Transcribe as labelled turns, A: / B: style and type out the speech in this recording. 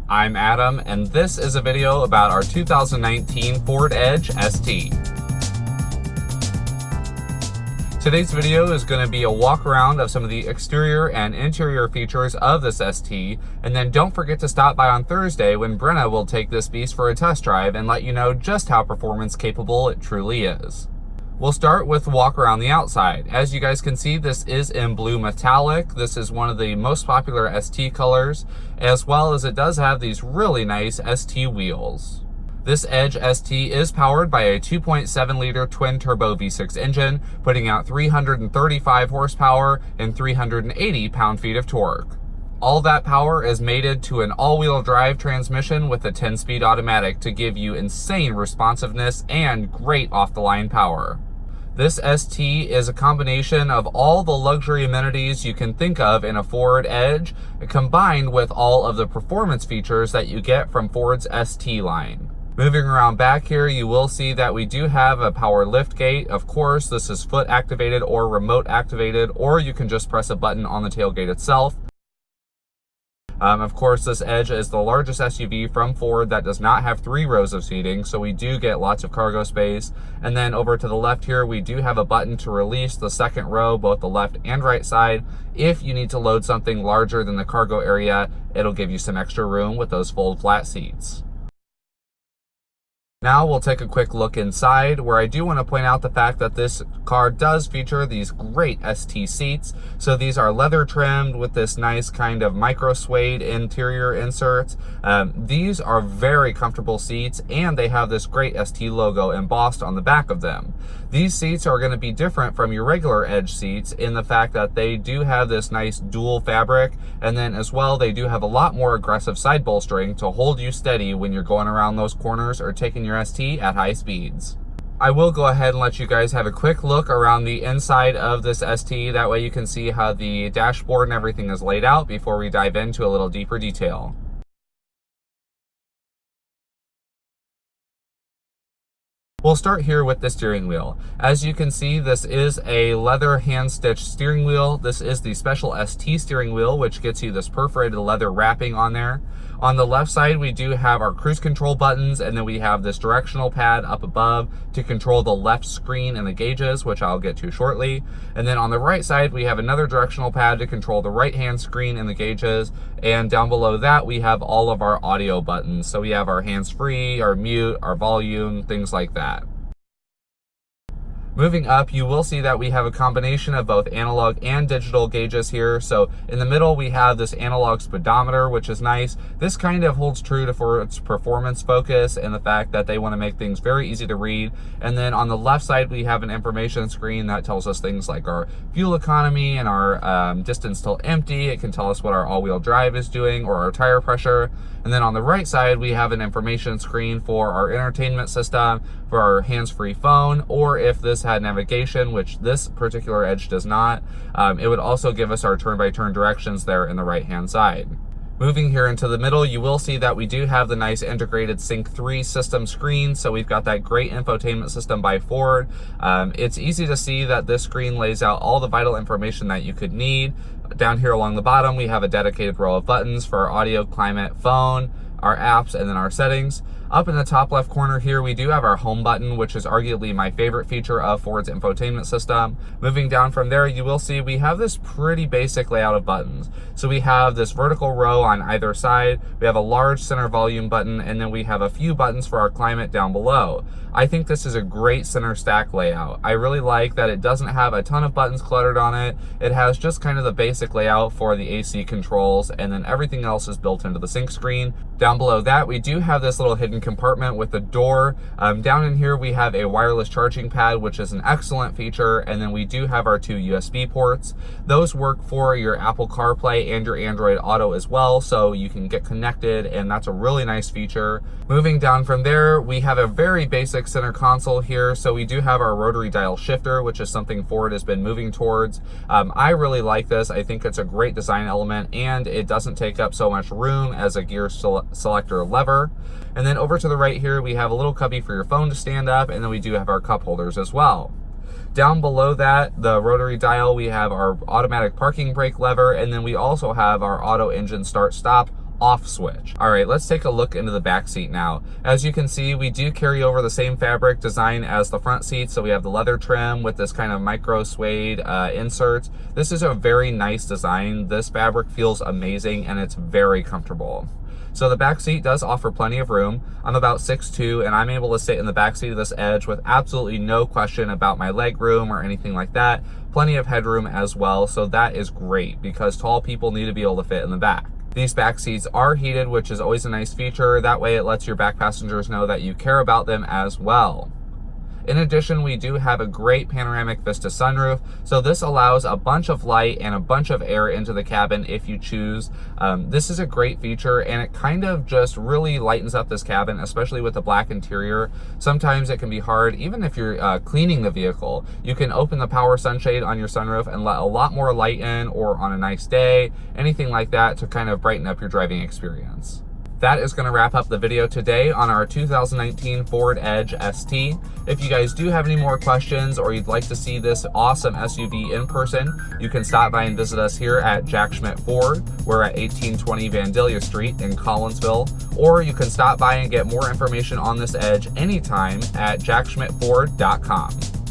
A: I'm Adam, and this is a video about our 2019 Ford Edge ST. Today's video is going to be a walk around of some of the exterior and interior features of this ST, and then don't forget to stop by on Thursday when Brenna will take this beast for a test drive and let you know just how performance capable it truly is. We'll start with the walk around the outside. As you guys can see, this is in blue metallic. This is one of the most popular ST colors, as well as it does have these really nice ST wheels. This Edge ST is powered by a 2.7 liter twin turbo V6 engine, putting out 335 horsepower and 380 pound-feet of torque. All that power is mated to an all-wheel drive transmission with a 10-speed automatic to give you insane responsiveness and great off-the-line power. This ST is a combination of all the luxury amenities you can think of in a Ford Edge, combined with all of the performance features that you get from Ford's ST line. Moving around back here, you will see that we do have a power lift gate. Of course, this is foot activated or remote activated, or you can just press a button on the tailgate itself. Of course, this Edge is the largest SUV from Ford that does not have 3 rows of seating, so we do get lots of cargo space. And then over to the left here, we do have a button to release the second row, both the left and right side. If you need to load something larger than the cargo area, it'll give you some extra room with those fold flat seats. Now we'll take a quick look inside, where I do want to point out the fact that this car does feature these great ST seats. So these are leather trimmed with this nice kind of micro suede interior inserts. These are very comfortable seats, and they have this great ST logo embossed on the back of them. These seats are going to be different from your regular Edge seats in the fact that they do have this nice dual fabric, and then as well they do have a lot more aggressive side bolstering to hold you steady when you're going around those corners or taking your ST at high speeds. I will go ahead and let you guys have a quick look around the inside of this ST. That way you can see how the dashboard and everything is laid out before we dive into a little deeper detail. We'll start here with the steering wheel. As you can see, this is a leather hand-stitched steering wheel. This is the special ST steering wheel, which gets you this perforated leather wrapping on there. On the left side, we do have our cruise control buttons, and then we have this directional pad up above to control the left screen and the gauges, which I'll get to shortly. And then on the right side, we have another directional pad to control the right-hand screen and the gauges. And down below that, we have all of our audio buttons. So we have our hands-free, our mute, our volume, things like that. Moving up, you will see that we have a combination of both analog and digital gauges here. So in the middle, we have this analog speedometer, which is nice. This kind of holds true to Ford's performance focus and the fact that they want to make things very easy to read. And then on the left side, we have an information screen that tells us things like our fuel economy and our distance till empty. It can tell us what our all-wheel drive is doing or our tire pressure. And then on the right side, we have an information screen for our entertainment system, for our hands-free phone, or if this had navigation, which this particular Edge does not, it would also give us our turn-by-turn directions there in the right-hand side. Moving here into the middle, you will see that we do have the nice integrated Sync 3 system screen. So we've got that great infotainment system by Ford. It's easy to see that this screen lays out all the vital information that you could need. Down here along the bottom, we have a dedicated row of buttons for our audio, climate, phone, our apps, and then our settings. Up in the top left corner here, we do have our home button, which is arguably my favorite feature of Ford's infotainment system. Moving down from there, you will see we have this pretty basic layout of buttons. So we have this vertical row on either side, we have a large center volume button, and then we have a few buttons for our climate down below. I think this is a great center stack layout. I really like that it doesn't have a ton of buttons cluttered on it. It has just kind of the basic layout for the AC controls, and then everything else is built into the sync screen. Down below that, we do have this little hidden compartment with the door. Down in here, we have a wireless charging pad, which is an excellent feature, and then we do have our 2 USB ports. Those work for your Apple CarPlay and your Android Auto as well, so you can get connected, and that's a really nice feature. Moving down from there, we have a very basic center console here. So we do have our rotary dial shifter, which is something Ford has been moving towards. I really like this. I think it's a great design element, and it doesn't take up so much room as a gear selector lever. And then over to the right here, we have a little cubby for your phone to stand up, and then we do have our cup holders as well. Down below that, the rotary dial, we have our automatic parking brake lever, and then we also have our auto engine start stop off switch. All right, let's take a look into the back seat now. As you can see, we do carry over the same fabric design as the front seat. So we have the leather trim with this kind of micro suede inserts. This is a very nice design. This fabric feels amazing and it's very comfortable. So the back seat does offer plenty of room. I'm about 6'2", and I'm able to sit in the back seat of this Edge with absolutely no question about my leg room or anything like that. Plenty of headroom as well, so that is great because tall people need to be able to fit in the back. These back seats are heated, which is always a nice feature. That way it lets your back passengers know that you care about them as well. In addition, we do have a great panoramic vista sunroof, so this allows a bunch of light and a bunch of air into the cabin if you choose. This is a great feature, and it kind of just really lightens up this cabin, especially with the black interior. Sometimes it can be hard, even if you're cleaning the vehicle. You can open the power sunshade on your sunroof and let a lot more light in, or on a nice day, anything like that, to kind of brighten up your driving experience. That is going to wrap up the video today on our 2019 Ford Edge ST. If you guys do have any more questions or you'd like to see this awesome SUV in person, you can stop by and visit us here at Jack Schmitt Ford. We're at 1820 Vandalia Street in Collinsville. Or you can stop by and get more information on this Edge anytime at jackschmittford.com.